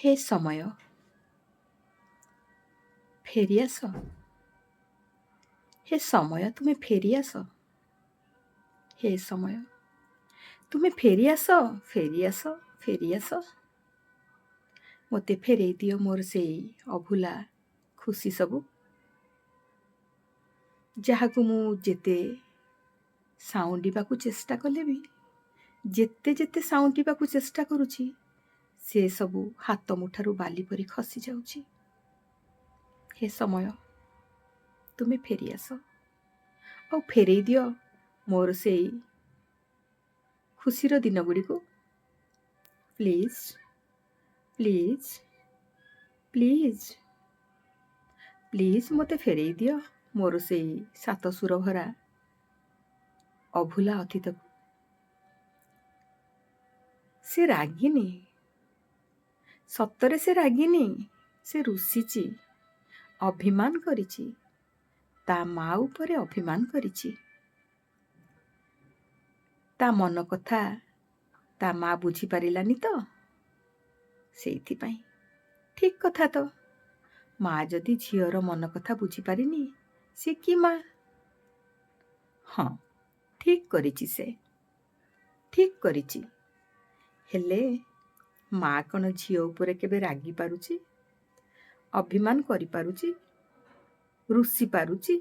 ହେ ସମୟ ଫେରିଆସ। ହେ ସମୟ ତୁମେ ଫେରିଆସ। ହେ ସମୟ ତୁମେ ଫେରିଆସ, ଫେରିଆସ, ଫେରିଆସ। ମୋତେ ଫେରେଇ ଦିଅ ମୋର ସେଇ ଅଭୁଲା ଖୁସି ସବୁ, ଯାହାକୁ ମୁଁ ଯେତେ ସାଉଣ୍ଡିବାକୁ ଚେଷ୍ଟା କଲେ ବି, ଯେତେ ଯେତେ ସାଉଣ୍ଡିବାକୁ ଚେଷ୍ଟା କରୁଛି, ସେ ସବୁ ହାତ ମୁଠାରୁ ବାଲି ପରି ଖସି ଯାଉଛି। ହେ ସମୟ ତୁମେ ଫେରିଆସ ଆଉ ଫେରେଇ ଦିଅ ମୋର ସେଇ ଖୁସିର ଦିନ ଗୁଡ଼ିକୁ। ପ୍ଲିଜ୍, ପ୍ଲିଜ୍, ପ୍ଲିଜ୍, ପ୍ଲିଜ୍ ମୋତେ ଫେରେଇ ଦିଅ ମୋର ସେଇ ସାତ ସୁର ଭରା ଅଭୁଲା ଅତୀତକୁ। ସେ ରାଗିନି, ସତରେ ସେ ରାଗିନି, ସେ ରୁଷିଛି, ଅଭିମାନ କରିଛି, ତା ମା ଉପରେ ଅଭିମାନ କରିଛି। ତା ମନ କଥା ତା ମା ବୁଝିପାରିଲାନି ତ, ସେଇଥିପାଇଁ। ଠିକ୍ କଥା ତ, ମା ଯଦି ଝିଅର ମନ କଥା ବୁଝିପାରିନି, ସେ କି ମା? ହଁ, ଠିକ୍ କରିଛି ସେ, ଠିକ୍ କରିଛି। ହେଲେ ମା କ'ଣ ଝିଅ ଉପରେ କେବେ ରାଗି ପାରୁଛି, ଅଭିମାନ କରିପାରୁଛି, ରୁଷି ପାରୁଛି?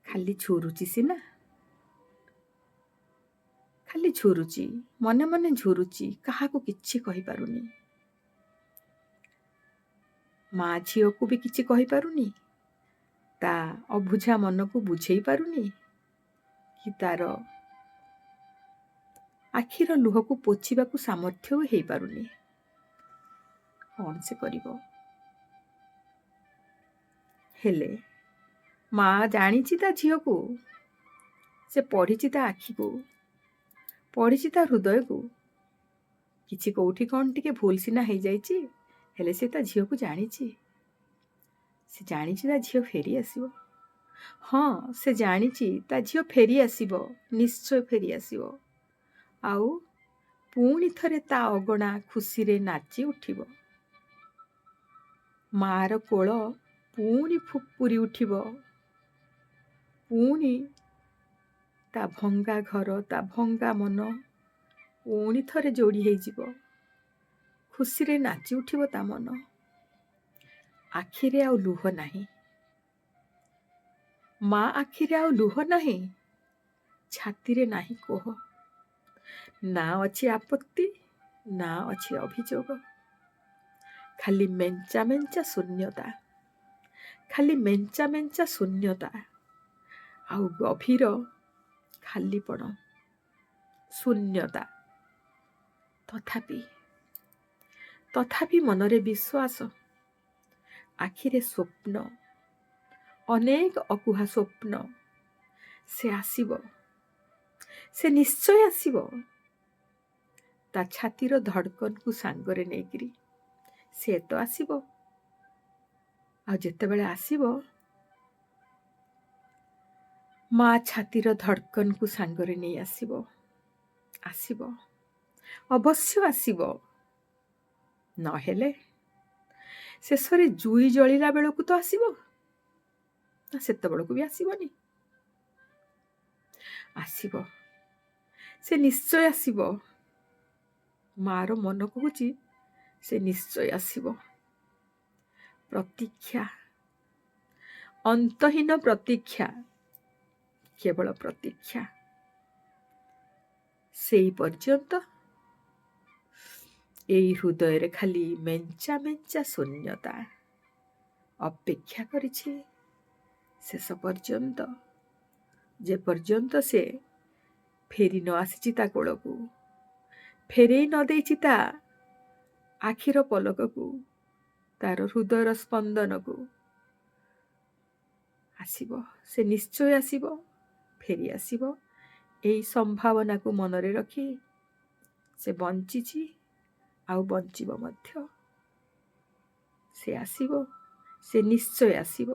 ଖାଲି ଝୁରୁଛି ସିନା, ଖାଲି ଝୁରୁଛି, ମନେ ମନେ ଝୁରୁଛି, କାହାକୁ କିଛି କହିପାରୁନି। ମା ଝିଅକୁ ବି କିଛି କହିପାରୁନି, ତା ଅବୁଝା ମନକୁ ବୁଝେଇ ପାରୁନି, କି ତାର ଆଖିର ଲୁହକୁ ପୋଛିବାକୁ ସାମର୍ଥ୍ୟ ହେଇପାରୁନି। କ'ଣ ସେ କରିବ? ହେଲେ ମା ଜାଣିଛି ତା ଝିଅକୁ, ସେ ପଢ଼ିଛି ତା ଆଖିକୁ, ପଢ଼ିଛି ତା ହୃଦୟକୁ। କିଛି କୋଉଠି କ'ଣ ଟିକେ ଭୁଲ ସିନା ହେଇଯାଇଛି, ହେଲେ ସେ ତା ଝିଅକୁ ଜାଣିଛି। ସେ ଜାଣିଛି ତା ଝିଅ ଫେରି ଆସିବ। ହଁ, ସେ ଜାଣିଛି ତା ଝିଅ ଫେରି ଆସିବ, ନିଶ୍ଚୟ ଫେରି ଆସିବ। ଆଉ ପୁଣି ଥରେ ତା ଅଗଣା ଖୁସିରେ ନାଚି ଉଠିବ। ମାର କୋଳ ପୁଣି ପୁରି ଉଠିବ। ପୁଣି ତା ଭଙ୍ଗା ଘର, ତା ଭଙ୍ଗା ମନ ପୁଣି ଥରେ ଯୋଡ଼ି ହେଇଯିବ। ଖୁସିରେ ନାଚି ଉଠିବ ତା ମନ। ଆଖିରେ ଆଉ ଲୁହ ନାହିଁ, ମା ଆଖିରେ ଆଉ ଲୁହ ନାହିଁ, ଛାତିରେ ନାହିଁ କୋହ। ନା ଅଛି ଆପତ୍ତି, ନା ଅଛି ଅଭିଯୋଗ। ଖାଲି ମେଞ୍ଚା ମେଞ୍ଚା ଶୂନ୍ୟତା, ଖାଲି ମେଞ୍ଚା ମେଞ୍ଚା ଶୂନ୍ୟତା ଆଉ ଗଭୀର ଖାଲିପଣ, ଶୂନ୍ୟତା। ତଥାପି ମନରେ ବିଶ୍ୱାସ, ଆଖିରେ ସ୍ୱପ୍ନ, ଅନେକ ଅକୁହା ସ୍ୱପ୍ନ। ସେ ଆସିବ, ସେ ନିଶ୍ଚୟ ଆସିବ। ତା ଛାତିର ଧଡ଼କନକୁ ସାଙ୍ଗରେ ନେଇକିରି ସେ ତ ଆସିବ। ଆଉ ଯେତେବେଳେ ଆସିବ, ମା ଛାତିର ଧଡ଼କନକୁ ସାଙ୍ଗରେ ନେଇ ଆସିବ। ଆସିବ, ଅବଶ୍ୟ ଆସିବ। ନହେଲେ ଶେଷରେ ଜୁଇ ଜଳିଲା ବେଳକୁ ତ ଆସିବ ନା, ସେତେବେଳକୁ ବି ଆସିବନି। ଆସିବ, ସେ ନିଶ୍ଚୟ ଆସିବ। ମାର ମନ କହୁଛି ସେ ନିଶ୍ଚୟ ଆସିବ। ପ୍ରତୀକ୍ଷା, ଅନ୍ତହୀନ ପ୍ରତୀକ୍ଷା, କେବଳ ପ୍ରତୀକ୍ଷା। ସେଇ ପର୍ଯ୍ୟନ୍ତ ଏଇ ହୃଦୟରେ ଖାଲି ମେଞ୍ଚା ମେଞ୍ଚା ଶୂନ୍ୟତା ଅପେକ୍ଷା କରିଛି ଶେଷ ପର୍ଯ୍ୟନ୍ତ, ଯେ ପର୍ଯ୍ୟନ୍ତ ସେ ଫେରି ନ ଆସିଛି ତା କୋଳକୁ, ଫେରେଇ ନ ଦେଇଛି ତା ଆଖିର ପଲକକୁ, ତାର ହୃଦୟର ସ୍ପନ୍ଦନକୁ। ଆସିବ, ସେ ନିଶ୍ଚୟ ଆସିବ, ଫେରି ଆସିବ। ଏଇ ସମ୍ଭାବନାକୁ ମନରେ ରଖି ସେ ବଞ୍ଚିଛି, ଆଉ ବଞ୍ଚିବ ମଧ୍ୟ। ସେ ଆସିବ, ସେ ନିଶ୍ଚୟ ଆସିବ।